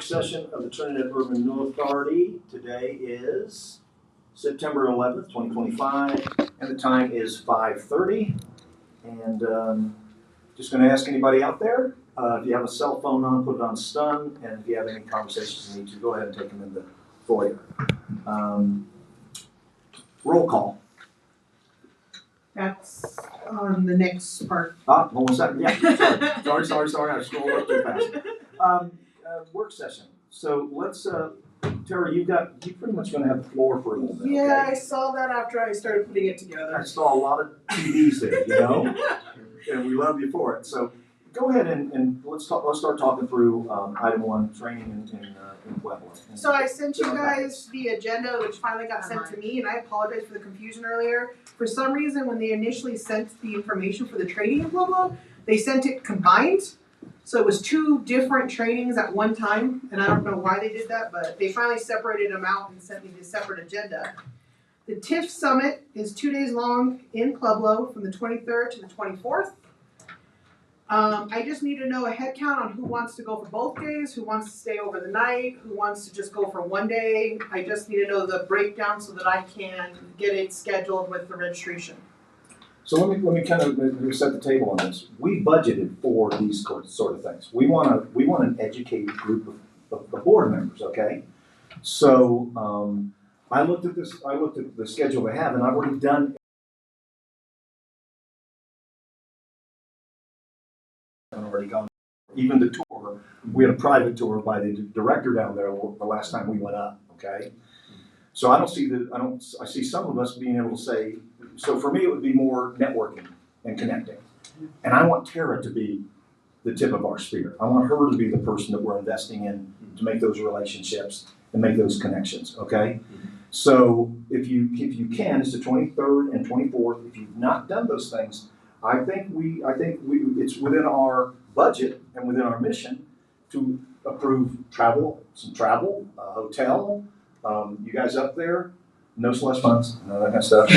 work session of the Trinidad Urban Renewal Authority. Today is September 11th, 2025, and the time is 5:30. And just going to ask anybody out there, if you have a cell phone on, put it on stun, and if you have any conversations you need to, go ahead and take them in the foyer. Roll call. That's on the next part. Hold on a second. Yeah, sorry. I scrolled up too fast. Work session. So let's, Tara, you pretty much going to have the floor for a little bit. Yeah, okay? I saw that after I started putting it together. I saw a lot of TVs there, you know, and we love you for it. So go ahead and let's start talking through item 1, training in Pueblo. So I sent you guys the agenda, which finally got sent to me, and I apologize for the confusion earlier. For some reason, when they initially sent the information for the training in Pueblo, they sent it combined. So it was 2 different trainings at one time, and I don't know why they did that, but they finally separated them out and sent me the separate agenda. The TIF Summit is 2 days long in Pueblo from the 23rd to the 24th. I just need to know a head count on who wants to go for both days, who wants to stay over the night, who wants to just go for one day. I just need to know the breakdown so that I can get it scheduled with the registration. So let me kind of set the table on this. We budgeted for these sort of things. We want an educated group of board members, okay? So I looked at the schedule they have, and I've already done. I've already gone. Even the tour, we had a private tour by the director down there the last time we went up, okay? So I see some of us being able to say, so for me it would be more networking and connecting. And I want Tara to be the tip of our spear. I want her to be the person that we're investing in to make those relationships and make those connections, okay? So if you can, it's the 23rd and 24th. If you've not done those things, I think it's within our budget and within our mission to approve some travel, hotel. You guys up there? No slush funds, no that kind of stuff.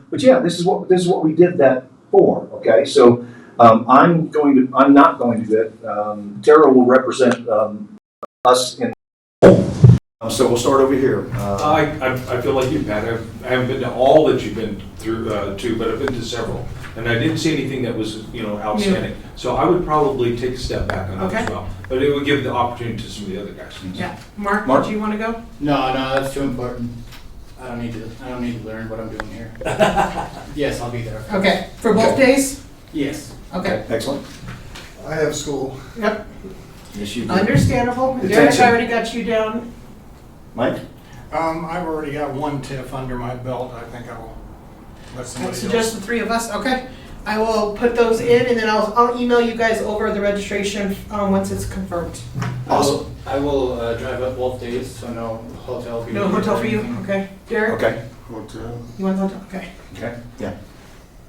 But yeah, this is what we did that for. Okay, so I'm not going to do it. Tara will represent us in. So we'll start over here. I feel like you've had. I haven't been to all that you've been through to, but I've been to several, and I didn't see anything that was outstanding. Yeah. So I would probably take a step back on that as well. But it would give the opportunity to some of the other guys. Yeah, Mark, do you want to go? No, that's too important. I don't need to learn what I'm doing here. Yes, I'll be there. Okay, for both days? Yes. Okay. Excellent. I have school. Yep. Yes, you do. Understandable. Derek, I already got you down. Mike? I've already got 1 TIF under my belt. I think I'll let somebody So else. just the 3 of us? Okay. I will put those in, and then I'll email you guys over the registration once it's confirmed. Awesome. I will drive up both days, so no hotel. No hotel for you? Okay. Derek? Okay. Hotel. You want the hotel? Okay. Okay. Yeah.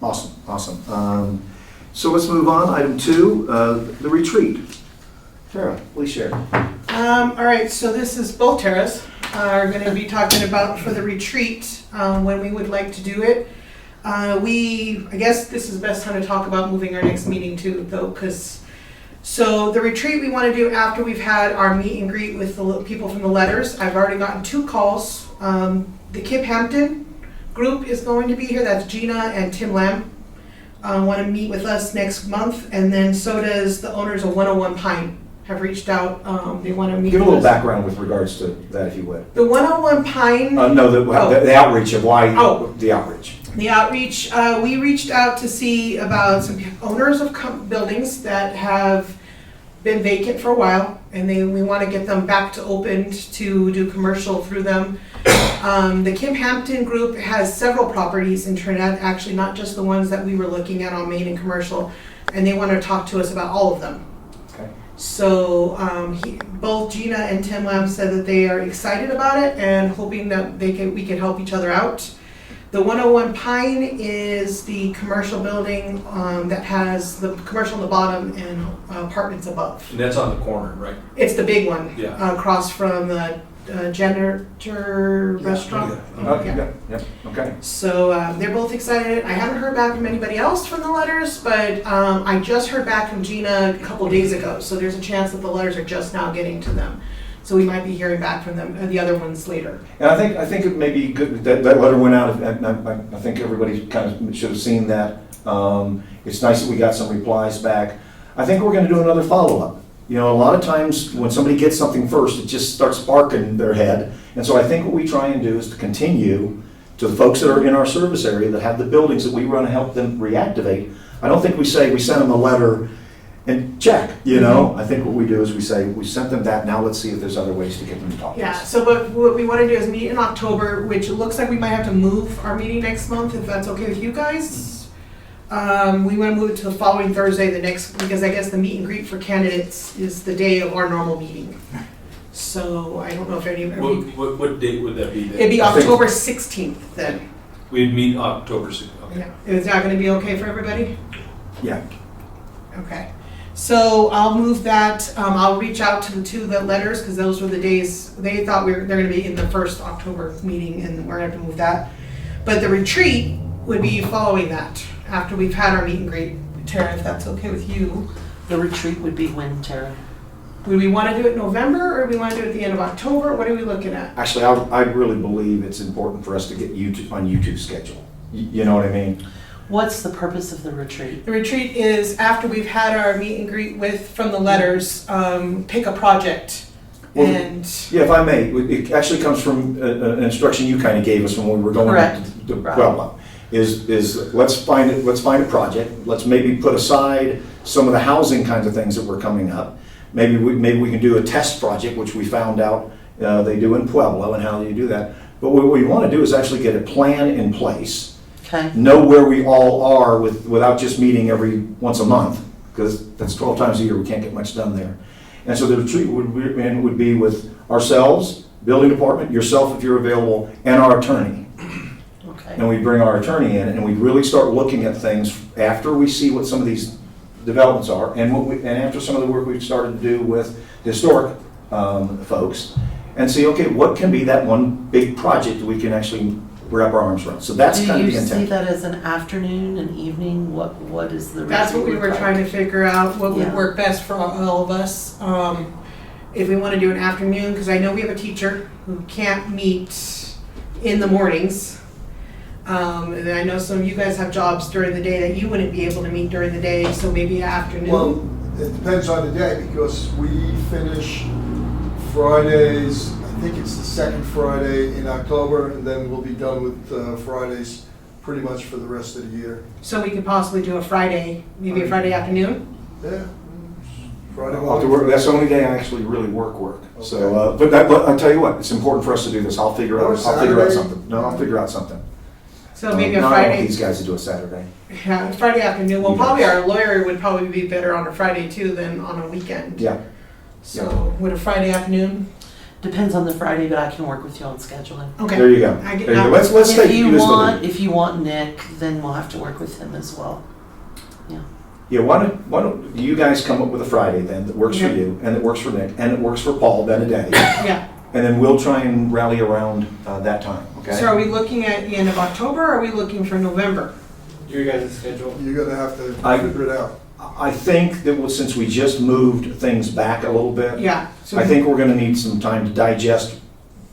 Awesome. So let's move on. Item 2, the retreat. Tara, please share. All right, so this is both Tara's are going to be talking about for the retreat when we would like to do it. I guess this is the best time to talk about moving our next meeting too, though, so the retreat we want to do after we've had our meet and greet with the people from the letters. I've already gotten 2 calls. The Kip Hampton group is going to be here. That's Gina and Tim Lamb. Want to meet with us next month, and then so does the owners of 101 Pine. Have reached out. They want to meet. Give a little background with regards to that, if you would. The 101 Pine. No, the outreach of why. The outreach. The outreach. We reached out to see about some owners of buildings that have been vacant for a while, and we want to get them back to open to do commercial through them. The Kim Hampton group has several properties in Trinidad, actually not just the ones that we were looking at on Main and Commercial, and they want to talk to us about all of them. Okay. So both Gina and Tim Lamb said that they are excited about it and hoping that we can help each other out. The 101 Pine is the commercial building that has the commercial on the bottom and apartments above. And that's on the corner, right? It's the big one, Yeah. across from the janitor restaurant. Yeah, okay. So they're both excited. I haven't heard back from anybody else from the letters, but I just heard back from Gina a couple days ago. So there's a chance that the letters are just now getting to them. So we might be hearing back from them, the other ones later. And I think it may be good that letter went out, and I think everybody kind of should have seen that. It's nice that we got some replies back. I think we're gonna do another follow-up. You know, a lot of times when somebody gets something first, it just starts sparking their head. And so I think what we try and do is to continue to the folks that are in our service area that have the buildings that we want to help them reactivate. I don't think we say we sent them a letter and check, you know? I think what we do is we say, we sent them that, now let's see if there's other ways to get them to talk to Yeah, us. so what we want to do is meet in October, which it looks like we might have to move our meeting next month, if that's okay with you guys. We want to move it to the following Thursday, because I guess the meet and greet for candidates is the day of our normal meeting. So I don't know if any of you. What date would that be then? It'd be I think- October 16th then. We'd meet October 6th, okay. Yeah. Is that going to be okay for everybody? Yeah. Okay. So I'll move that. I'll reach out to the two that letters because those were the days they thought they're going to be in the first October meeting, and we're going to have to move that. But the retreat would be following that after we've had our meet and greet. Tara, if that's okay with you. The retreat would be when, Tara? Would we want to do it in November, or do we want to do it at the end of October? What are we looking at? Actually, I really believe it's important for us to get YouTube on YouTube's schedule. You know what I mean? What's the purpose of the retreat? The retreat is after we've had our meet and greet from the letters, pick a project. Well, And Yeah, if I may, it actually comes from an instruction you kind of gave us when we were going Correct. to Right. Pueblo. Is let's find a project. Let's maybe put aside some of the housing kinds of things that were coming up. Maybe we can do a test project, which we found out they do in Pueblo, and how do you do that. But what we want to do is actually get a plan in place. Okay. Know where we all are without just meeting every once a month, because that's 12 times a year, we can't get much done there. And so the retreat would be with ourselves, building department, yourself if you're available, and our attorney. Okay. And we bring our attorney in, and we really start looking at things after we see what some of these developments are, and after some of the work we've started to do with historic folks, and see, okay, what can be that one big project that we can actually wrap our arms around. So that's kind of the Do you see intent. that as an afternoon, an evening? What is the retreat? that's what we were look trying to like? figure out, what would Yeah. work best for all of us. If we want to do an afternoon, because I know we have a teacher who can't meet in the mornings. And I know some of you guys have jobs during the day that you wouldn't be able to meet during the day, so maybe afternoon. Well, it depends on the day, because we finish Fridays, I think it's the second Friday in October, and then we'll be done with Fridays pretty much for the rest of the year. So we could possibly do a Friday, maybe a Friday afternoon? Yeah. Friday I'll have to work. That's the only day I actually really work. So, but I'll tell you what, it's important for us to do this. I'll figure out Saturday? something. No, I'll figure out something. So maybe a No, I don't want Friday, these guys to do a Saturday. yeah, Friday afternoon. Well, You probably guys. our lawyer would probably be better on a Friday too than on a weekend. Yeah. So would a Friday afternoon? Depends on the Friday, but I can work with you on scheduling. Okay. There you go. I get There you go. that. Let's If take you you as the want, lead. if you want Nick, then we'll have to work with him as well. Yeah, why don't you guys come up with a Friday then that works for Okay. you, and that works for Nick, and that works for Paul, then a day. Yeah. And then we'll try and rally around that time, okay? So are we looking at the end of October, or are we looking for November? Your guys' schedule. You're gonna have to I- figure it out. I think that since we just moved things back a little bit, Yeah. So I think we're gonna need some time to digest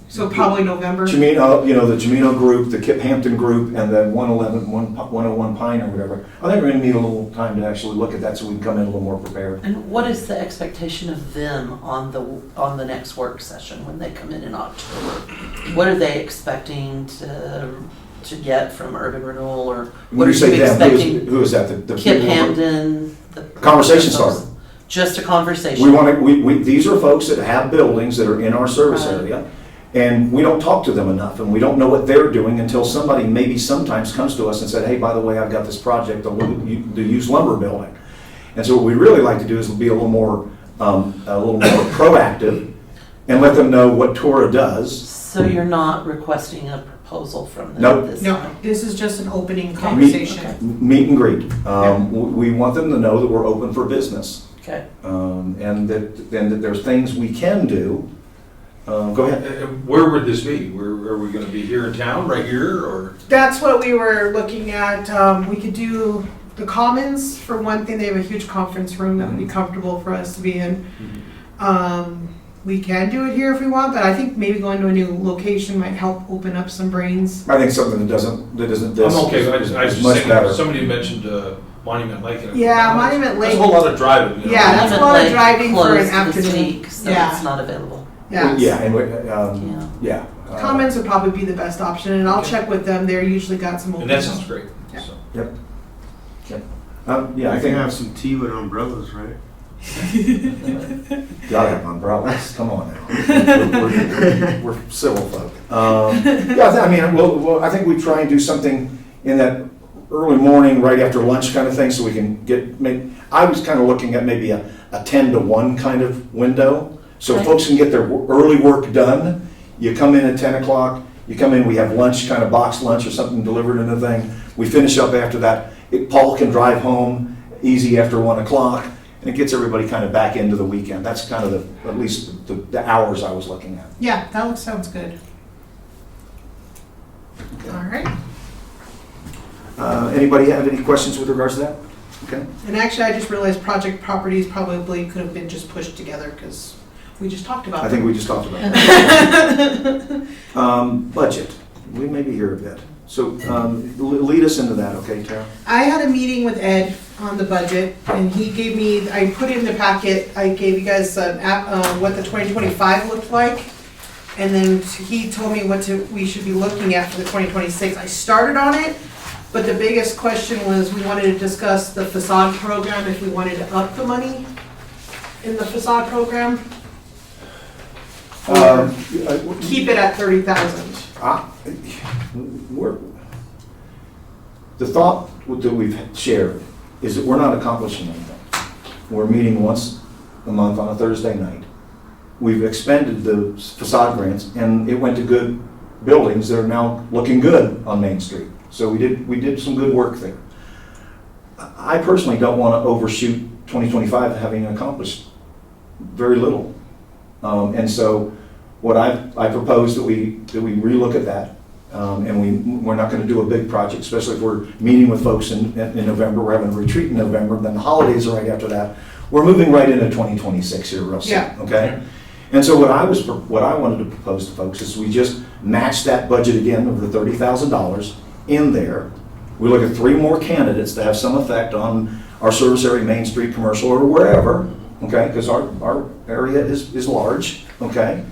so probably November. Chimino, the Chimino group, the Kip Hampton group, and then 101 Pine or whatever. I think we're gonna need a little time to actually look at that so we can come in a little more prepared. And what is the expectation of them on the next work session when they come in October? What are they expecting to get from Urban Renewal, or When what are you say you them, expecting? who is that? The Kip people who are- Hampton. The Conversation starter. Just a conversation. We want to, these are folks that have buildings that are in our service Right. area, and we don't talk to them enough, and we don't know what they're doing until somebody maybe sometimes comes to us and said, hey, by the way, I've got this project, the used lumber building. And so what we'd really like to do is be a little more proactive, and let them know what TURA does. So you're not requesting a proposal from them Nope. this No, time? this is just an opening conversation. Meet and greet. We want them to know that we're open for business. Okay. And that there's things we can do Go ahead. Where would this be? Where, are we gonna be here in town, right here, or? That's what we were looking at. We could do the Commons for one thing. They have a huge conference room that would be comfortable for us to be in. We can do it here if we want, but I think maybe going to a new location might help open up some brains. I think something that isn't this I'm okay, I was is just much thinking, better. somebody mentioned Monument Lake. And Yeah, Monument That's Lake. a whole lot of driving, you know? Yeah, that's a lot of Lake driving for an closed this afternoon. week, so Yeah. it's not available. Yeah. Yeah, and Yeah. yeah. Commons would probably be the best option, and I'll check with them. They're usually got some And openings. that sounds great, Yeah. so. Yeah, I I think can have some tea with umbrellas, right? gotta have umbrellas. Come on now. We're civil folk. Yeah, I mean, I think we try and do something in that early morning, right after lunch kind of thing, so we can get. I was kind of looking at maybe a 10 to 1 kind of window, so Okay. folks can get their early work done. You come in at 10 o'clock. You come in. We have lunch, kind of boxed lunch or something delivered in a thing. We finish up after that. Paul can drive home easy after 1 o'clock. And it gets everybody kind of back into the weekend. That's kind of at least the hours I was looking at. Yeah, that sounds good. All right. Anybody have any questions with regards to that? Okay. And actually, I just realized project properties probably could have been just pushed together because we just talked about I them. think we just talked about that. Budget. We may be here a bit. So lead us into that, okay, Tara? I had a meeting with Ed on the budget, and he gave me, I put in the packet, I gave you guys what the 2025 looked like, and then he told me we should be looking at for the 2026. I started on it, but the biggest question was we wanted to discuss the facade program, if we wanted to up the money in the facade program, or keep it at 30,000. The thought that we've shared is that we're not accomplishing anything. We're meeting once a month on a Thursday night. We've expended the facade grants, and it went to good buildings that are now looking good on Main Street. So we did some good work there. I personally don't want to overshoot 2025 having accomplished very little. And so what I propose that we relook at that. And we're not going to do a big project, especially if we're meeting with folks in November. We're having a retreat in November, then the holidays are right after that. We're moving right into 2026 here real soon, Yeah. okay? And so what I wanted to propose to folks is we just match that budget again of the $30,000 in there. We look at 3 more candidates that have some effect on our service area, Main Street, commercial, or wherever, okay? Because our area is large, okay?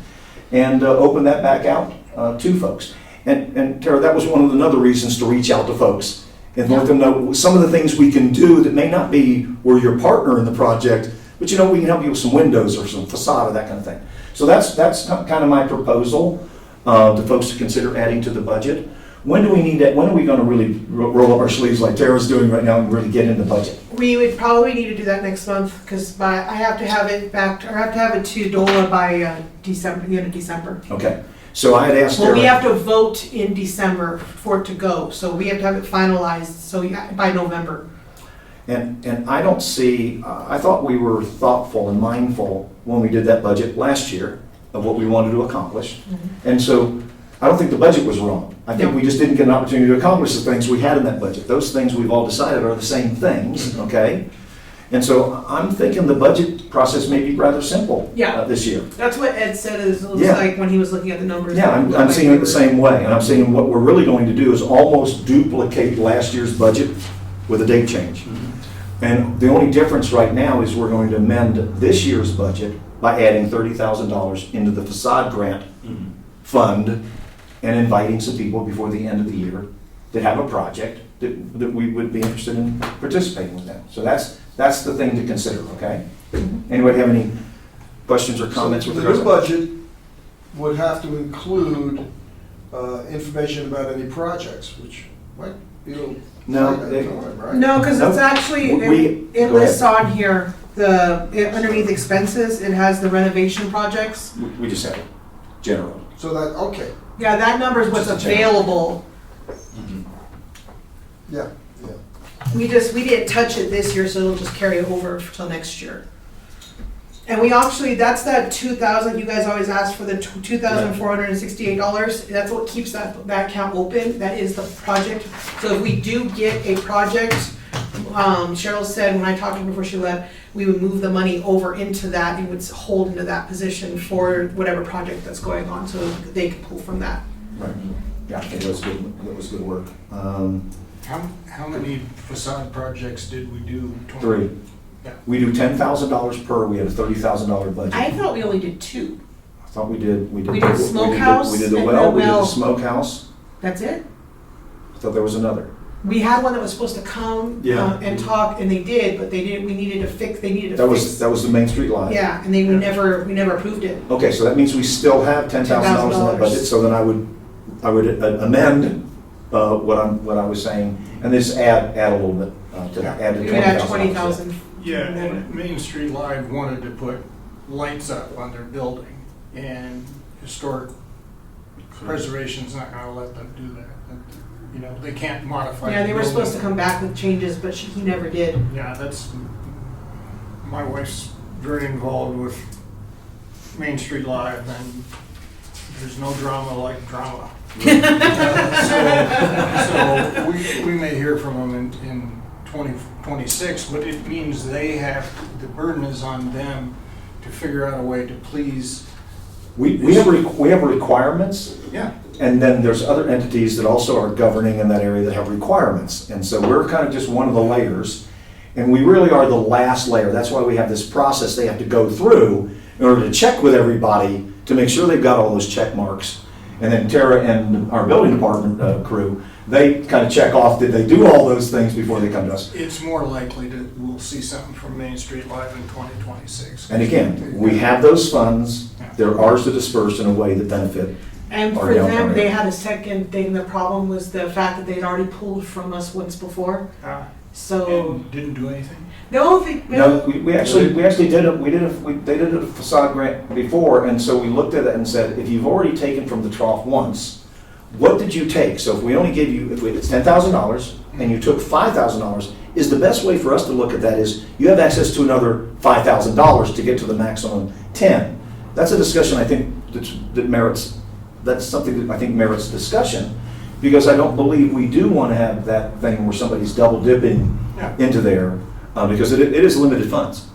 And open that back out to folks. And Tara, that was one of the other reasons to reach out to folks and let them know some of the things we can do that may not be where you're your partner in the project, but we can help you with some windows or some facade or that kind of thing. So that's kind of my proposal to folks to consider adding to the budget. When do we need that? When are we going to really roll up our sleeves like Tara's doing right now and really get into the budget? We would probably need to do that next month because I have to have it back, or I have to have it to DOLA by December, the end of December. Okay. So I had asked Well, Tara. we have to vote in December for it to go, so we have to have it finalized, so by November. And I don't see, I thought we were thoughtful and mindful when we did that budget last year of what we wanted to accomplish. And so I don't think the budget was wrong. I think No. we just didn't get an opportunity to accomplish the things we had in that budget. Those things we've all decided are the same things, okay? And so I'm thinking the budget process may be rather simple Yeah. this year. That's what Ed said it looks Yeah. like when he was looking at the numbers. Yeah, I'm seeing it the same way, and I'm seeing what we're really going to do is almost duplicate last year's budget with a date change. And the only difference right now is we're going to amend this year's budget by adding $30,000 into the facade grant fund and inviting some people before the end of the year that have a project that we would be interested in participating with them. So that's the thing to consider, okay? Anybody have any questions or comments with The regards new to that? budget would have to include information about any projects, which might be a little No, tight, they- right? No, because it's Nope. actually, it Go lists on here, underneath expenses, it has the renovation projects. We just have it, general. So that, okay, Yeah, that number is what's Just a check. available. yeah. We didn't touch it this year, so it'll just carry over till next year. And we actually, that's that 2,000, you guys always ask for the $2,468. That's what keeps that account open. That is the project. So if we do get a project, Cheryl said when I talked to her before she left, we would move the money over into that and would hold into that position for whatever project that's going on, so they can pull from that. Right. Yeah, I think that was good work. How many facade projects did we do? 3. Yeah. We do $10,000 per, we had a $30,000 budget. I thought we only did 2. I thought we did. We did smokehouse We did the and well, the we did the well. smokehouse. That's it? I thought there was another. We had one that was supposed to come Yeah. and talk, and they did, but they didn't, we needed to fix, they needed to That fix. was the Main Street line. Yeah, and we never approved it. Okay, so that means we still have $10,000 in that budget, so then I would amend what I was saying, and just add a little bit to Yeah. add to We would add $20,000. 20,000. Yeah, and Main Street Live wanted to put lights up on their building, and historic preservation's not gonna let them do that. You know, they can't modify. Yeah, the they were supposed to building. come back with changes, but he never did. Yeah, my wife's very involved with Main Street Live, and there's no drama like drama. So we may hear from them in 2026, but it means the burden is on them to figure out a way to please. We have requirements. Yeah. And then there's other entities that also are governing in that area that have requirements. And so we're kind of just one of the layers. And we really are the last layer. That's why we have this process they have to go through in order to check with everybody to make sure they've got all those check marks. And then TURA and our building department crew, they kind of check off, did they do all those things before they come to us? It's more likely that we'll see something from Main Street Live in 2026. And again, we have those funds. They're ours to disperse in a way that benefit. And Or for down them, there. they had a second thing. The problem was the fact that they'd already pulled from us once before. So And didn't do anything? the only thing, No, we actually did they did a facade grant before, and so we looked at it and said, if you've already taken from the trough once, what did you take? So if we only gave you, if it's $10,000 and you took $5,000, is the best way for us to look at that is you have access to another $5,000 to get to the maximum 10. That's a discussion I think that's something that I think merits discussion, because I don't believe we do want to have that thing where somebody's double dipping into there, because it is limited funds.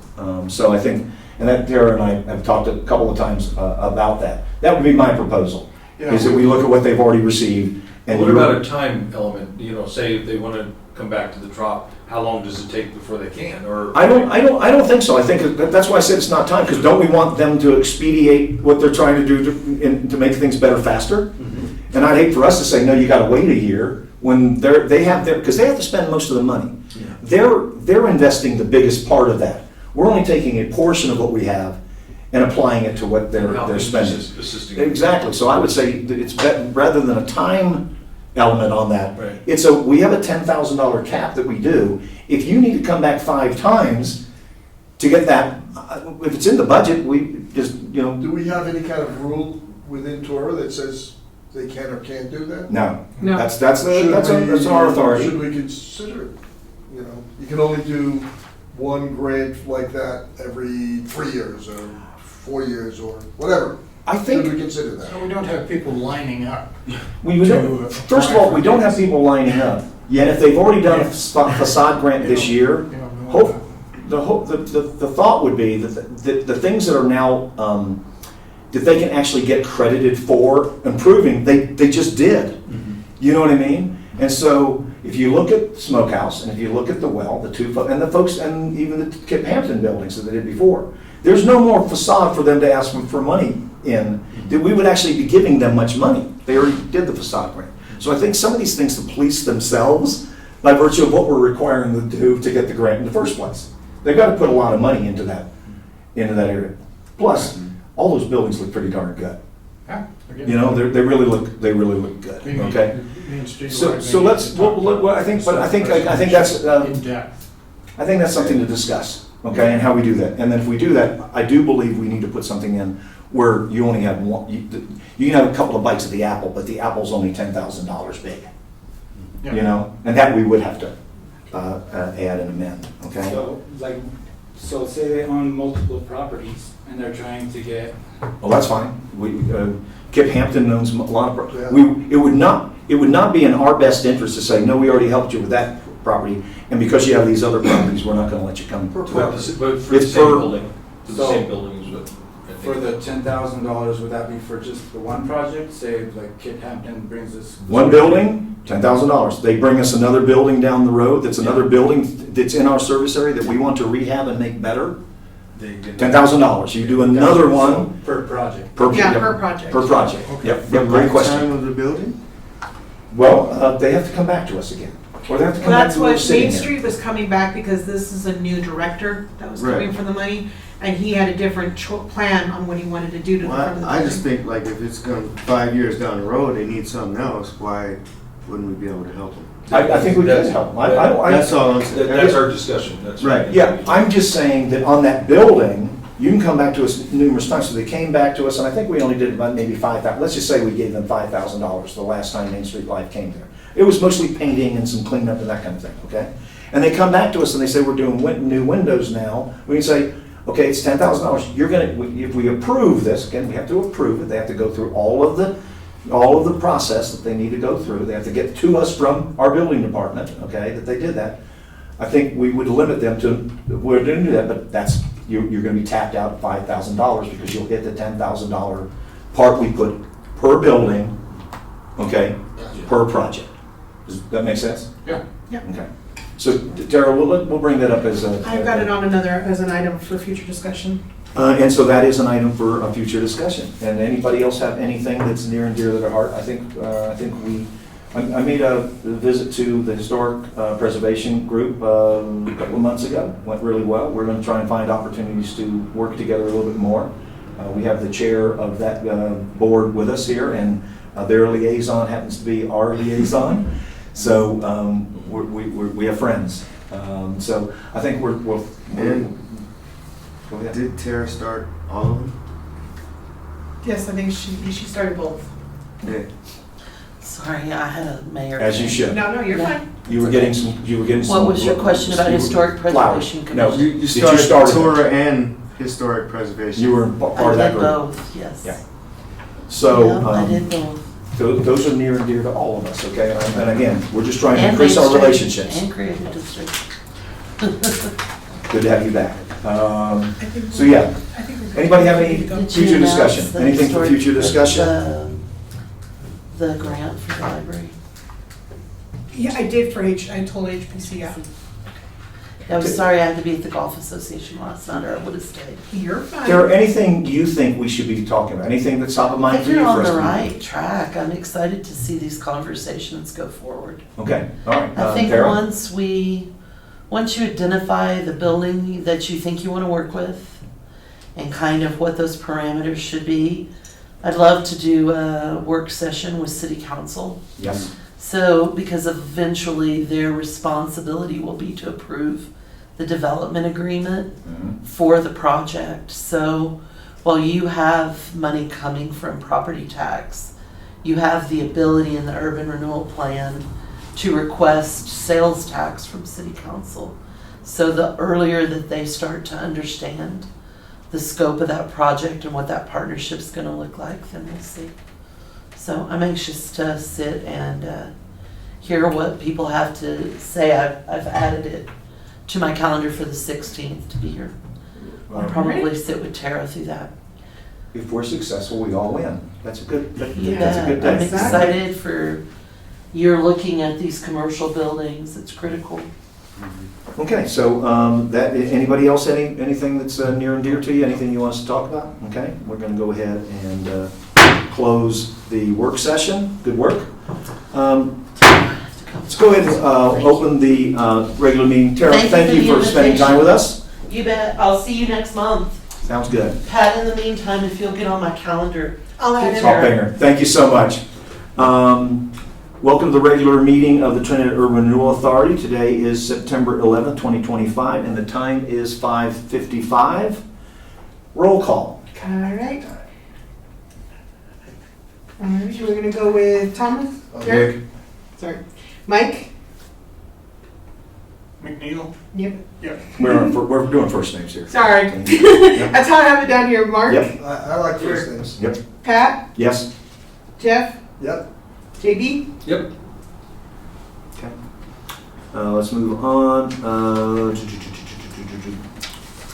So I think, and that Tara and I have talked a couple of times about that. That would be my proposal, is that we look at what they've already received. And What about a time element? You know, say if they want to come back to the drop, how long does it take before they can? Or I don't think so. I think that's why I said it's not time, because don't we want them to expedite what they're trying to do to make things better faster? And I'd hate for us to say, no, you gotta wait a year, when because they have to spend most of the money. They're investing the biggest part of that. We're only taking a portion of what we have and applying it to what they're spending. Assisting. Exactly. So I would say that it's rather than a time element on that, Right. we have a $10,000 cap that we do. If you need to come back 5 times to get that, if it's in the budget, we just, Do we have any kind of rule within TURA that says they can or can't do that? no. No. That's Should our authority. Should we consider it? You can only do one grant like that every 3 years or 4 years or whatever. I Should we think consider that? So we don't have people lining up. first of all, we don't have people lining up. Yet if they've already done a facade grant this year, the thought would be that the things that are now, that they can actually get credited for improving, they just did. You know what I mean? And so if you look at Smokehouse, and if you look at the well, and the folks, and even the Kip Hampton buildings that they did before, there's no more facade for them to ask them for money in, that we would actually be giving them much money. They already did the facade grant. So I think some of these things to police themselves by virtue of what we're requiring them to do to get the grant in the first place. They've got to put a lot of money into that area. Plus, all those buildings look pretty darn good. They really look good. Okay. So let's. I think that's. In depth. I think that's something to discuss. Okay, and how we do that. And then if we do that, I do believe we need to put something in where you only have one. You can have a couple of bites of the apple, but the apple's only $10,000 big. Yeah. And that we would have to add and amend. Okay. So, like, So say they own multiple properties and they're trying to get, Well, that's fine. Kip Hampton owns a lot of, Yeah. it would not be in our best interest to say, no, we already helped you with that property, and because you have these other properties, we're not gonna let you come to But ours. for the It's same per- building, for the So- same building is what I think. for the $10,000, would that be for just the one project? Say like Kit Hampton brings us. One building, $10,000. They bring us another building down the road, that's another building that's in our service area that we want to rehab and make better, $10,000. You do another one Per project. per. Yeah, yep, per project. Per project, yep, great Lifetime question. of the building? Well, they have to come back to us again, or they have to come Well, back that's to where we're what sitting Main here. Street was coming back because this is a new director that was coming Right. for the money. And he had a different plan on what he wanted to do to the front of the Well, I just building. think like if it's going 5 years down the road, they need something else, why wouldn't we be able to help them? I think we could That's- help them. I That's all I'm That- saying. That's our discussion, that's Right. Yeah, I'm just saying that on that building, you can come back to us numerous times. So they came back to us, and I think we only did about maybe $5,000. Let's just say we gave them $5,000 the last time Main Street Life came there. It was mostly painting and some cleanup and that kind of thing, okay? And they come back to us and they say, we're doing new windows now. We can say, okay, it's $10,000. You're gonna, if we approve this, again, we have to approve it. They have to go through all of the process that they need to go through. They have to get to us from our building department, okay, that they did that. I think we would limit them to, we're gonna do that, but that's, you're gonna be tapped out at $5,000 because you'll hit the $10,000 part we put per building, okay, per project. Does that make sense? Yeah. Yeah. Okay. So Tara, we'll bring that up as a. I've got it on as an item for future discussion. And so that is an item for a future discussion. And anybody else have anything that's near and dear to their heart? I think I made a visit to the Historic Preservation Group a couple of months ago. Went really well. We're going to try and find opportunities to work together a little bit more. We have the chair of that board with us here, and their liaison happens to be our liaison. So we have friends. So I think we're And go ahead. did Tara start all of them? Yes, I think she started both. Yeah. Sorry, I had a mayor. As you should. No, you're Yeah. fine. You were getting some. What was your question about Historic Preservation No, Commission? You you started start it? TURA and Historic Preservation. You were part I of that did group. both, yes. Yeah. So Yeah, I did both. those are near and dear to all of us. Okay, and again, we're just trying to And increase Main our Street, relationships. And Creative District. Good to have you back. I think So yeah, I think we're good. anybody have any Good to go. Did you future announce discussion? the Anything for historic- future discussion? The grant for the library? Yeah, I did for I told HPC, yeah. I'm sorry, I had to be at the Golf Association last night, or I would have stayed. You're fine. There anything you think we should be talking about? Anything that's top of I mind think for you you're for on us the to- right track. I'm excited to see these conversations go forward. Okay, all right. I think Tara? once you identify the building that you think you want to work with and kind of what those parameters should be, I'd love to do a work session with City Council. Yes. So, because eventually their responsibility will be to approve the development agreement Mhm. for the project. So, while you have money coming from property tax, you have the ability in the urban renewal plan to request sales tax from City Council. So the earlier that they start to understand the scope of that project and what that partnership's gonna look like, then we'll see. So I'm anxious to sit and hear what people have to say. I've added it to my calendar for the 16th to be here. I'll probably sit with Tara through that. If we're successful, we all win. That's a good day. I'm excited for, you're looking at these commercial buildings, it's critical. Okay, so anybody else, anything that's near and dear to you, anything you want us to talk about? Okay, we're going to go ahead and close the work session. Good work. Let's go ahead and open the regular meeting. Tara, thank you for spending time with us. You bet. I'll see you next month. Sounds good. Pat, in the meantime, if you'll get on my calendar. I'll add it. Tom Binger, thank you so much. Welcome to the regular meeting of the Trinidad Urban Renewal Authority. Today is September 11th, 2025, and the time is 5:55. Roll call. All right. All right, we're gonna go with Thomas. Derek? Sorry. Mike? McNeil? Yep. Yep. We're doing first names here. Sorry. Yep. That's how I have it down here. Mark, Yep. I like first names. Yep. Pat, Yes. Jeff, Yep. JB. Yep. Okay. Let's move on.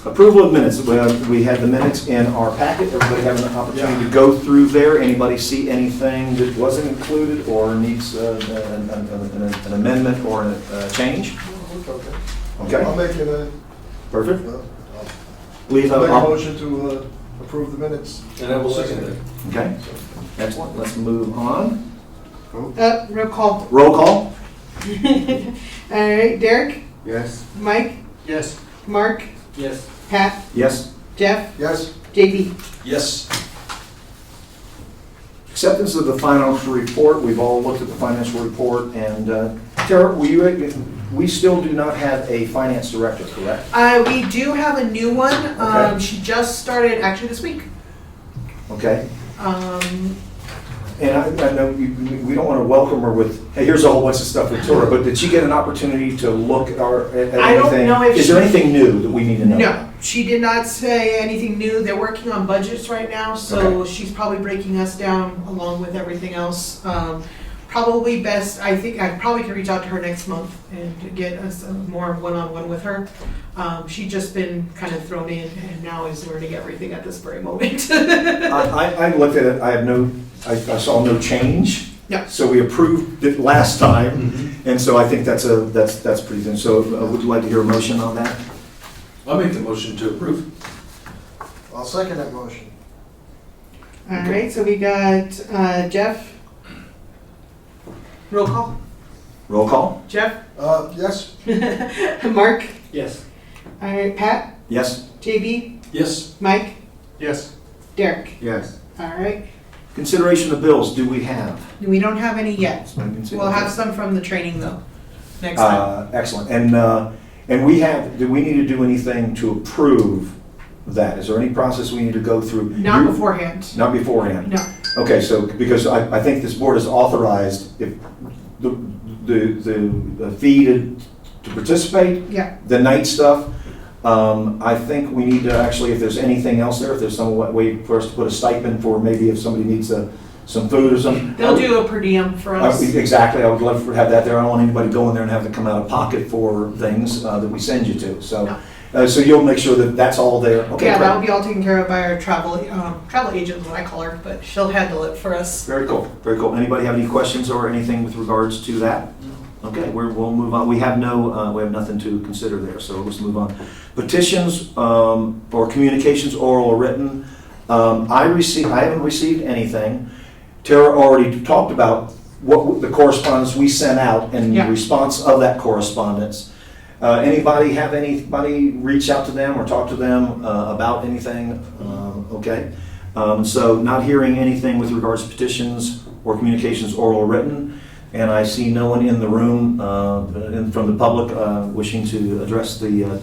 Approval of minutes. We had the minutes in our packet. Everybody have an opportunity to go through there. Anybody see anything that wasn't included or needs an amendment or a change? Okay. Okay, I'll make a, perfect. I'll Please, make a I'll- motion to approve the minutes. And I will second that. okay, excellent. Let's move on. Roll call. Roll call. All right, Derek, Yes. Mike, Yes. Mark, Yes. Pat, Yes. Jeff, Yes? JB. Yes. Acceptance of the financial report. We've all looked at the financial report, and Tara, we still do not have a finance director, correct? We do have a new one. Okay. She just started actually this week. Okay. Um, And I know we don't want to welcome her with, hey, here's a whole bunch of stuff with TURA, but did she get an opportunity to look at anything? I don't know if Is there she- anything new that we need to know? No, she did not say anything new. They're working on budgets right now, so Okay. she's probably breaking us down along with everything else. Probably best, I think, I probably can reach out to her next month and get us a more one-on-one with her. She's just been kind of thrown in and now is learning everything at this very moment. I looked at it, I saw no change. Yeah. So we approved it last time, and so I think that's pretty good. So would you like to hear a motion on that? I'll make the motion to approve. I'll second that motion. All right, so we got Jeff. Roll call. Roll call? Jeff, Yes? Mark, Yes. all right, Pat, Yes. JB, Yes. Mike, Yes. Derek. Yes. All right, Consideration of bills, do we have? we don't have any yet. So I can see- We'll have some from the training though, next time. Excellent. And do we need to do anything to approve that? Is there any process we need to go through? Not beforehand. Not beforehand? No. Okay, so, because I think this board has authorized if the fee to participate, Yeah. the night stuff, I think we need to actually, if there's anything else there, if there's some way for us to put a stipend for maybe if somebody needs some food or something. They'll do a per diem for us. Exactly, I would love to have that there. I don't want anybody going there and have to come out of pocket for things that we send you to. So, so you'll make sure that that's all there. Okay, Yeah, great. that'll be all taken care of by our travel agent, is what I call her, but she'll handle it for us. Very cool, very cool. Anybody have any questions or anything with regards to that? Okay, we'll move on. We have nothing to consider there, so let's move on. Petitions or communications, oral or written. I haven't received anything. Tara already talked about what the correspondence we sent out and Yeah. the response of that correspondence. Anybody have anybody reach out to them or talk to them about anything? Okay. So not hearing anything with regards to petitions or communications, oral or written. And I see no one in the room from the public wishing to address the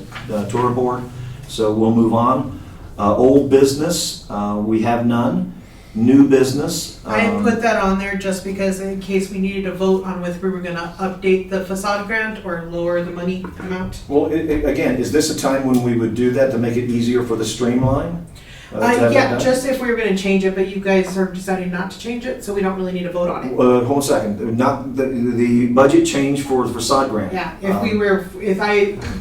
TURA board. So we'll move on. Old business, we have none. New business. I didn't put that on there just because in case we needed to vote on whether we were gonna update the facade grant or lower the money amount. Well, again, is this a time when we would do that to make it easier for the streamline? To have that Yeah, done? just if we were gonna change it, but you guys are deciding not to change it, so we don't really need to vote on it. Hold on a second. Not the budget change for the facade grant. Yeah,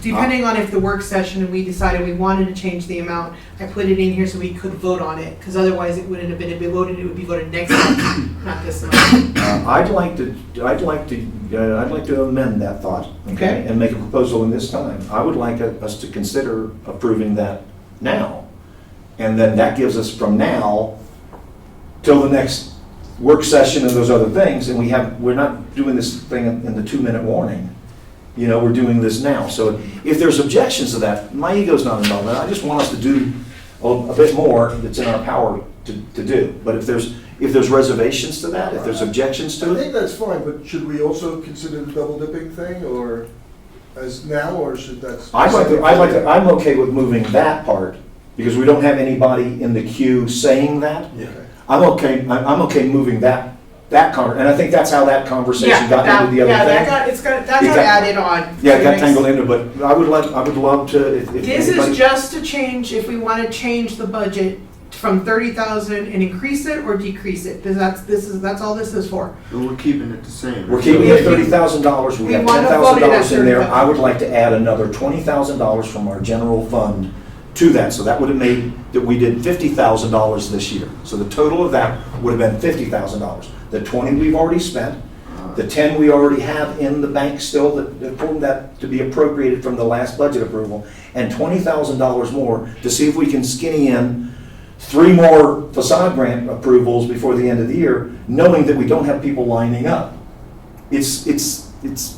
depending on if the work session and we decided we wanted to change the amount, I put it in here so we could vote on it, because otherwise it wouldn't have been voted, it would be voted next month, not this month. I'd like to amend that thought, okay, and make a proposal in this time. I would like us to consider approving that now. And then that gives us from now till the next work session and those other things, and we're not doing this thing in the 2-minute warning. You know, we're doing this now. So if there's objections to that, my ego's not involved in it. I just want us to do a bit more that's in our power to do. But if there's reservations to that, if there's objections to I it, think that's fine, but should we also consider the double dipping thing, or as now, or should that? I'm okay with moving that part, because we don't have anybody in the queue saying that. Yeah. I'm okay moving that and I think that's how that conversation got into the other thing. that got It got- added on. Yeah, to it the got next- tangled into, but I would love to, if This anybody- is just to change, if we wanna change the budget from 30,000 and increase it or decrease it, because that's all this is for. But we're keeping it the same. We're keeping it $30,000, we We have wanna $10,000 vote it at in there. 30,000. I would like to add another $20,000 from our general fund to that, so that would have made, that we did $50,000 this year. So the total of that would have been $50,000. The 20 we've already spent, the 10 we already have in the bank still, that to be appropriated from the last budget approval, and $20,000 more to see if we can skinny in 3 more facade grant approvals before the end of the year, knowing that we don't have people lining up. It's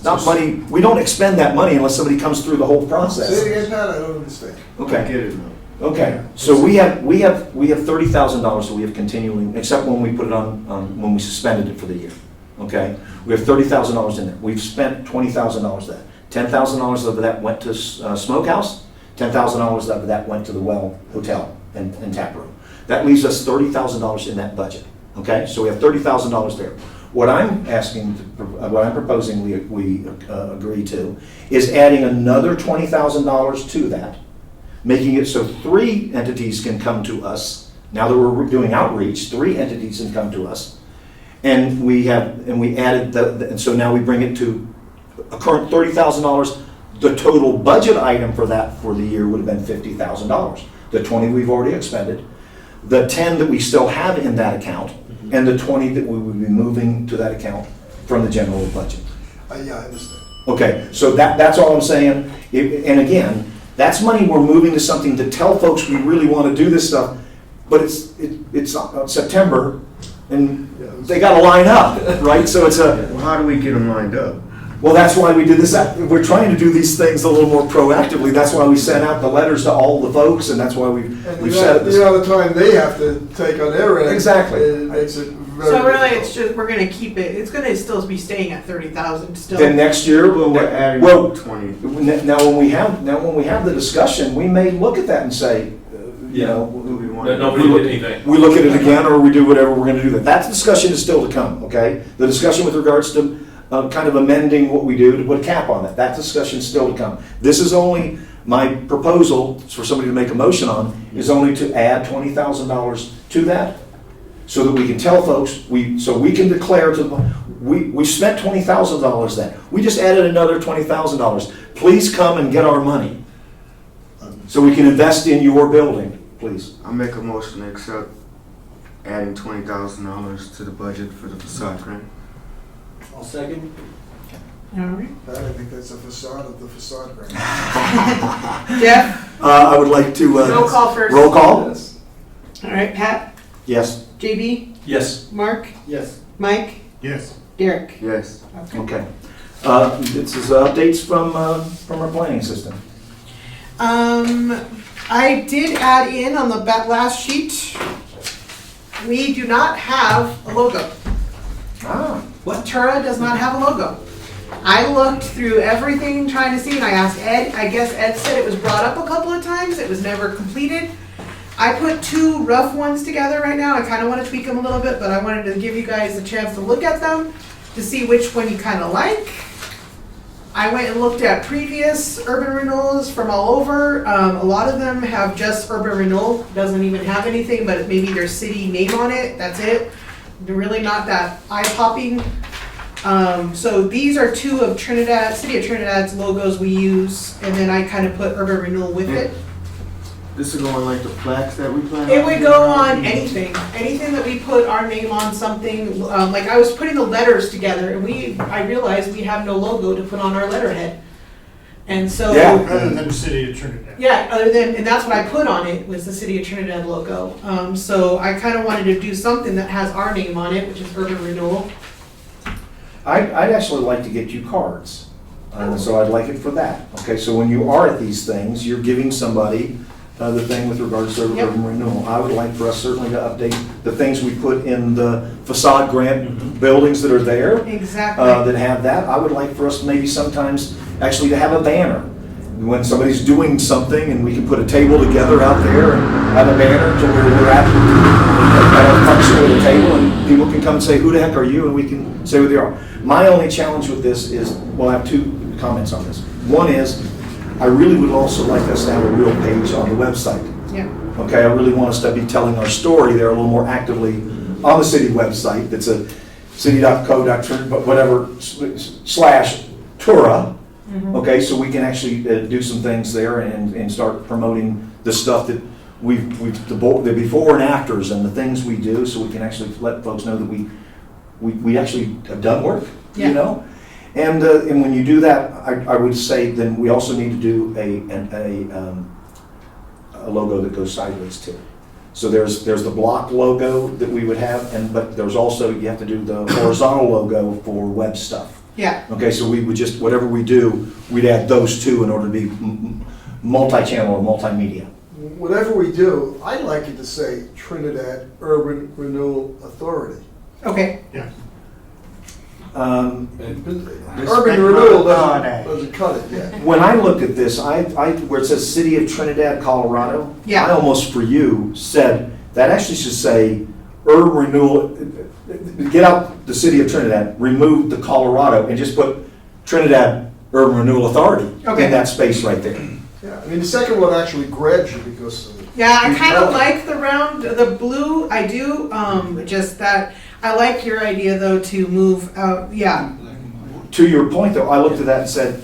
not money, we don't expend that money unless somebody comes through the whole process. Say it again, Pat, I don't understand. I Okay, get it now. okay, so we have $30,000 that we have continuing, except when we put it on, when we suspended it for the year, okay? We have $30,000 in there, we've spent $20,000 of that. $10,000 of that went to Smokehouse, $10,000 of that went to the Well Hotel and tap room. That leaves us $30,000 in that budget, okay? So we have $30,000 there. What I'm asking, what I'm proposing we agree to, is adding another $20,000 to that, making it so 3 entities can come to us. Now that we're doing outreach, 3 entities can come to us. And we added, and so now we bring it to a current $30,000. The total budget item for that for the year would have been $50,000. The 20 we've already expended, the 10 that we still have in that account, and the 20 that we would be moving to that account from the general budget. Yeah, I understand. Okay, so that's all I'm saying. And again, that's money we're moving to something to tell folks we really want to do this stuff, but it's September, and they got to line up, right? So it's Well, how do we get them lined up? well, that's why we did this. We're trying to do these things a little more proactively. That's why we sent out the letters to all the folks, and that's why we've set it this. The other time they have to take on their end. Exactly. It makes it very So really, difficult. it's just, we're gonna keep it, it's gonna still be staying at 30,000 still. Then next year, Well, we're adding well, 20. now when we have the discussion, we may look at that and say, you know, Do we want No, nobody did anything. we look at it again, or we do whatever we're gonna do. That discussion is still to come, okay? The discussion with regards to kind of amending what we do to put a cap on that discussion is still to come. This is only, my proposal for somebody to make a motion on, is only to add $20,000 to that, so that we can tell folks, so we can declare we spent $20,000 then. We just added another $20,000. Please come and get our money, so we can invest in your building, please. I'll make a motion to accept adding $20,000 to the budget for the facade grant. I'll second. All right. I think that's a facade of the facade grant. Jeff, I would like to. roll call first. Roll call? Yes. All right, Pat, Yes. JB, Yes. Mark, Yes. Mike, Yes. Derek. Yes. Okay. This is updates from our planning system. I did add in on the last sheet, we do not have a logo. What? TURA does not have a logo. I looked through everything trying to see, and I asked Ed. I guess Ed said it was brought up a couple of times. It was never completed. I put 2 rough ones together right now. I kind of want to tweak them a little bit, but I wanted to give you guys a chance to look at them to see which one you kind of like. I went and looked at previous urban renewals from all over. A lot of them have just urban renewal, doesn't even have anything, but maybe their city name on it. That's it. They're really not that eye-popping. So these are 2 of Trinidad, City of Trinidad's logos we use, and then I kind of put urban renewal with it. This is going like the plaques that we plan. It would go on anything that we put our name on something, like I was putting the letters together, and I realized we have no logo to put on our letterhead. And so. Yeah. Other than the city of Trinidad. Yeah, and that's what I put on it, was the City of Trinidad logo. So I kind of wanted to do something that has our name on it, which is Urban Renewal. I'd actually like to get you cards, so I'd like it for that. Okay, so when you are at these things, you're giving somebody the thing with regards to Yep. urban renewal. I would like for us certainly to update the things we put in the facade grant buildings that are there, Exactly. that have that. I would like for us maybe sometimes actually to have a banner. When somebody's doing something, and we can put a table together out there and have a banner to where we're at a function with a table, and people can come and say, who the heck are you? And we can say who they are. My only challenge with this is, well, I have two comments on this. One is, I really would also like us to have a real page on the website. Yeah. Okay, I really want us to be telling our story there a little more actively on the city website. That's a city.co.trin, but whatever, /TURA. Okay, so we can actually do some things there and start promoting the stuff that the before and afters and the things we do, so we can actually let folks know that we actually have done work, you know? And when you do that, I would say then we also need to do a logo that goes sideways too. So there's the block logo that we would have, but there's also, you have to do the horizontal logo for web stuff. Yeah. Okay, so we would just, whatever we do, we'd add those two in order to be multi-channel or multimedia. Whatever we do, I'd like it to say Trinidad Urban Renewal Authority. Okay. Urban Renewal doesn't cut it yet. When I looked at this, where it says City of Trinidad, Colorado, Yeah. I almost for you said, that actually should say Urban Renewal, get out the City of Trinidad, remove the Colorado, and just put Trinidad Urban Renewal Authority in that space right there. Yeah, I mean, the second one actually grabs you because of Yeah, I kind of like the blue, I do, just that, I like your idea though to move out, yeah. To your point though, I looked at that and said,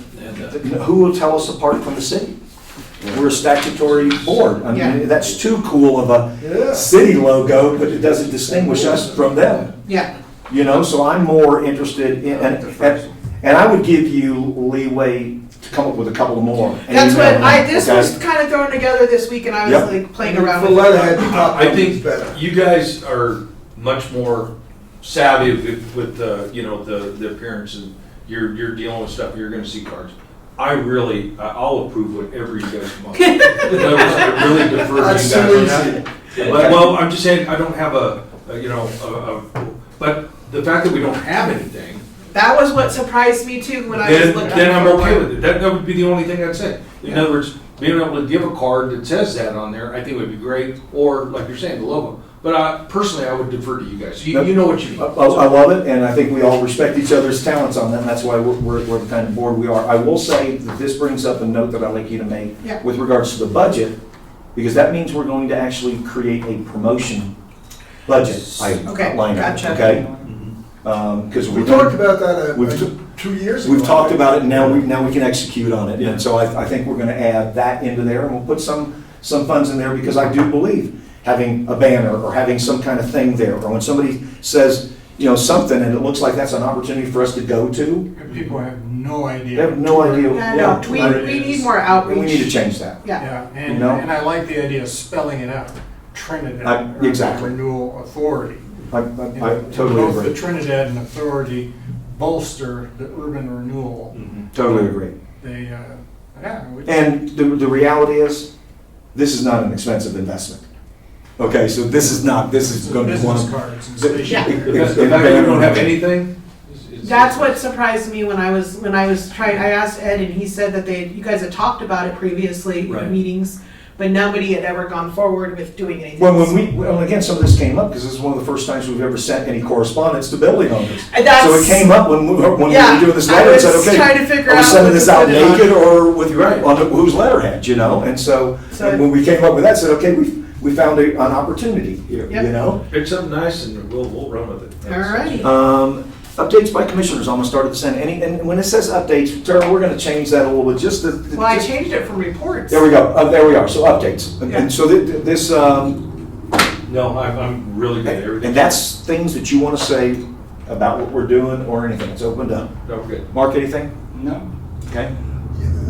who will tell us apart from the city? We're a statutory board. I mean, that's too cool of a city logo, but it doesn't distinguish us from them. Yeah. You know, so I'm more interested in, and I would give you leeway to come up with a couple more. That's what this was kind of thrown together this week and I was like playing around with it. I think you guys are much more savvy with the appearance, and you're dealing with stuff, you're gonna see cards. I'll approve whatever you guys want. In other words, I really defer to you guys on that. Well, I'm just saying, I don't have but the fact that we don't have anything. That was what surprised me too when I was looking. Then I'm okay with it. That would be the only thing I'd say. In other words, being able to give a card that says that on there, I think would be great, or like you're saying, the logo. But personally, I would defer to you guys. You know what you need. I love it, and I think we all respect each other's talents on that, and that's why we're the kind of board we are. I will say that this brings up a note that I'd like you to make with regards to the budget, because that means we're going to actually create a promotion budget. Gotcha. Okay? Because we talked about that 2 years ago. We've talked about it, and now we can execute on it. And so I think we're going to add that into there, and we'll put some funds in there, because I do believe having a banner or having some kind of thing there, or when somebody says, something, and it looks like that's an opportunity for us to go to. People have no idea. They have no idea. We need more outreach. We need to change that. Yeah, and I like the idea of spelling it out. Trinidad exactly. Renewal Authority. I totally Both agree. the Trinidad and Authority bolster the urban renewal. Totally agree. And the reality is, this is not an expensive investment. Okay, so this is going to be one of cards and the stationery. The fact that we don't have anything. That's what surprised me when I was trying. I asked Ed, and he said that you guys had talked about it previously in meetings, but nobody had ever gone forward with doing anything. Well, again, some of this came up because this is one of the first times we've ever sent any correspondence to building owners. So it came up when we were doing this letter and said, okay, are we sending this out naked or with on whose letterhead, And so when we came up with that, said, okay, we found an opportunity here, Pick something nice and we'll run with it. All righty. Updates by commissioners almost started to send. And when it says updates, Tara, we're going to change that a little bit. I changed it from reports. There we go. There we are. So updates. And so this. No, I'm really good at everything. And that's things that you want to say about what we're doing or anything. It's opened up. No, we're good. Mark, anything? No. Okay.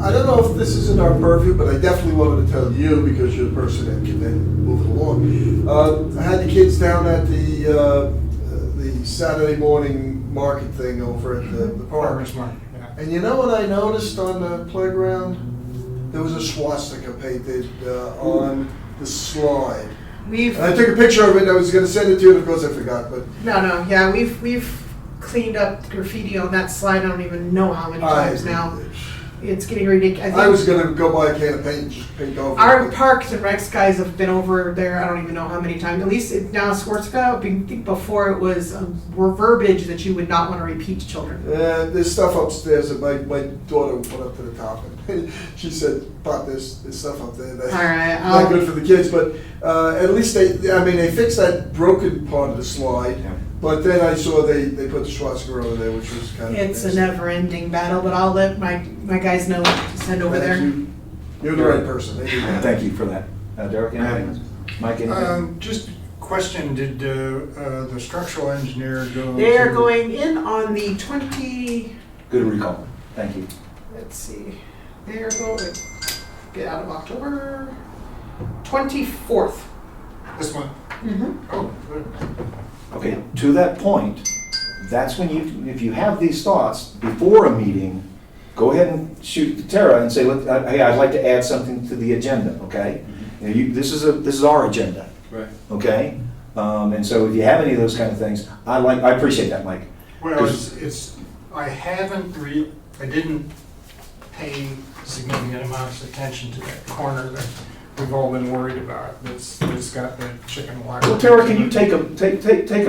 I don't know if this is in our purview, but I definitely wanted to tell you because you're the person that can then move it along. I had the kids down at the Saturday morning market thing over at the park. Farmers market, yeah. And you know what I noticed on the playground? There was a swastika painted on the slide. And I took a picture of it. I was going to send it to you, and of course I forgot. But we've cleaned up graffiti on that slide. I don't even know how many times now. It's getting ridiculous. I was gonna go buy a can of paint and just paint over. Our it. Parks and Recs guys have been over there, I don't even know how many times, at least now Schwarzkopf, I think before it was verbiage that you would not want to repeat to children. There's stuff upstairs that my daughter went up to the top and she said, "Pop, there's stuff up there that's All right, not good for the kids." But at least they fixed that broken part of the slide. Yeah. But then I saw they put the Schwarzkopf over there, which was kind of. It's a nasty. never-ending battle, but I'll let my guys know to send over there. Thank you. You're the right person. Thank you. Thank you for that. Derek, anything? Mike, anything? Just question, did the structural engineer go? They are to- going in on the 20, Good recall. Thank you. let's see, they are going, get out of October, 24th. This one? Mm-hmm. Oh, good. Okay, to that point, that's when if you have these thoughts before a meeting, go ahead and shoot to Tara and say, hey, I'd like to add something to the agenda, okay? You know, this is our agenda, Right. okay? And so if you have any of those kind of things, I appreciate that, Mike. Well, I didn't pay significant amounts of attention to that corner that we've all been worried about. That's got the chicken wire. Well, Tara, can you take a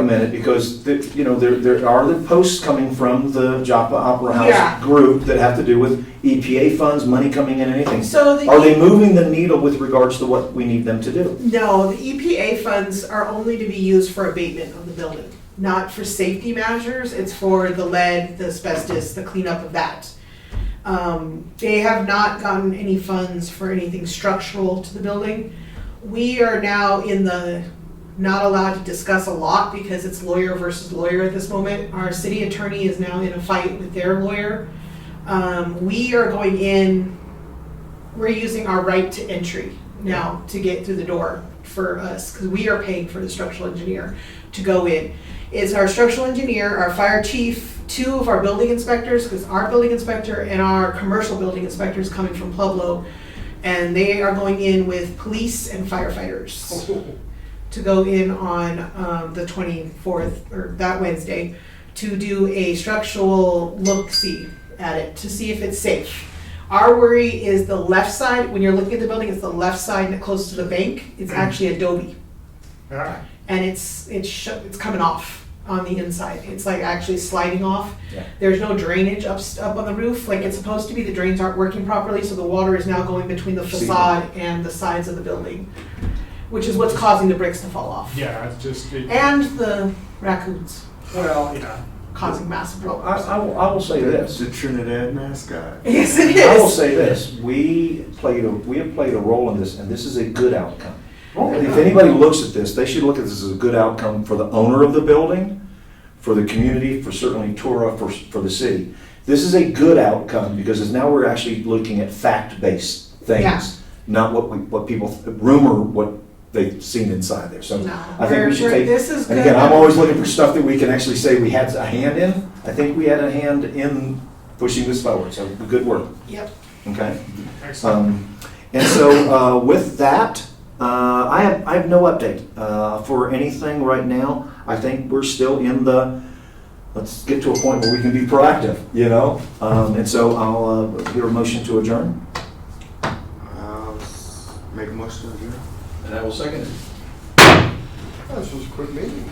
minute, because there are the posts coming from the Joppa Opera House Yeah. group that have to do with EPA funds, money coming in, anything. So Are they moving the needle with regards to what we need them to do? No, the EPA funds are only to be used for abatement of the building, not for safety measures. It's for the lead, the asbestos, the cleanup of that. They have not gotten any funds for anything structural to the building. We are now in the not allowed to discuss a lot because it's lawyer versus lawyer at this moment. Our city attorney is now in a fight with their lawyer. We are going in, we're using our right to entry now to get through the door for us, because we are paying for the structural engineer to go in. It's our structural engineer, our fire chief, 2 of our building inspectors, because our building inspector and our commercial building inspector is coming from Pueblo, and they are going in with police and firefighters to go in on the 24th, or that Wednesday, to do a structural look-see at it, to see if it's safe. Our worry is the left side, when you're looking at the building, it's the left side close to the bank, it's actually adobe. Yeah. And it's coming off on the inside. It's like actually sliding off. Yeah. There's no drainage up on the roof like it's supposed to be. The drains aren't working properly, so the water is now going between the facade and the sides of the building, which is what's causing the bricks to fall off. Yeah, it's just. And the raccoons Well, yeah. causing massive problems. I will say this. The Trinidad mascot. Yes, it I will is. say this. We have played a role in this, and this is a good outcome. Oh, If yeah. anybody looks at this, they should look at this as a good outcome for the owner of the building, for the community, for certainly TURA, for the city. This is a good outcome because now we're actually looking at fact-based things, Yeah. not what people rumor what they've seen inside there. So No, I think we should take. this is And good. again, I'm always looking for stuff that we can actually say we had a hand in. I think we had a hand in pushing this forward. So good work. Yep. Okay. Excellent. And so with that, I have no update for anything right now. I think we're still in let's get to a point where we can be proactive, and so I'll hear a motion to adjourn. Make a motion to adjourn. And I will second it. This was a quick meeting.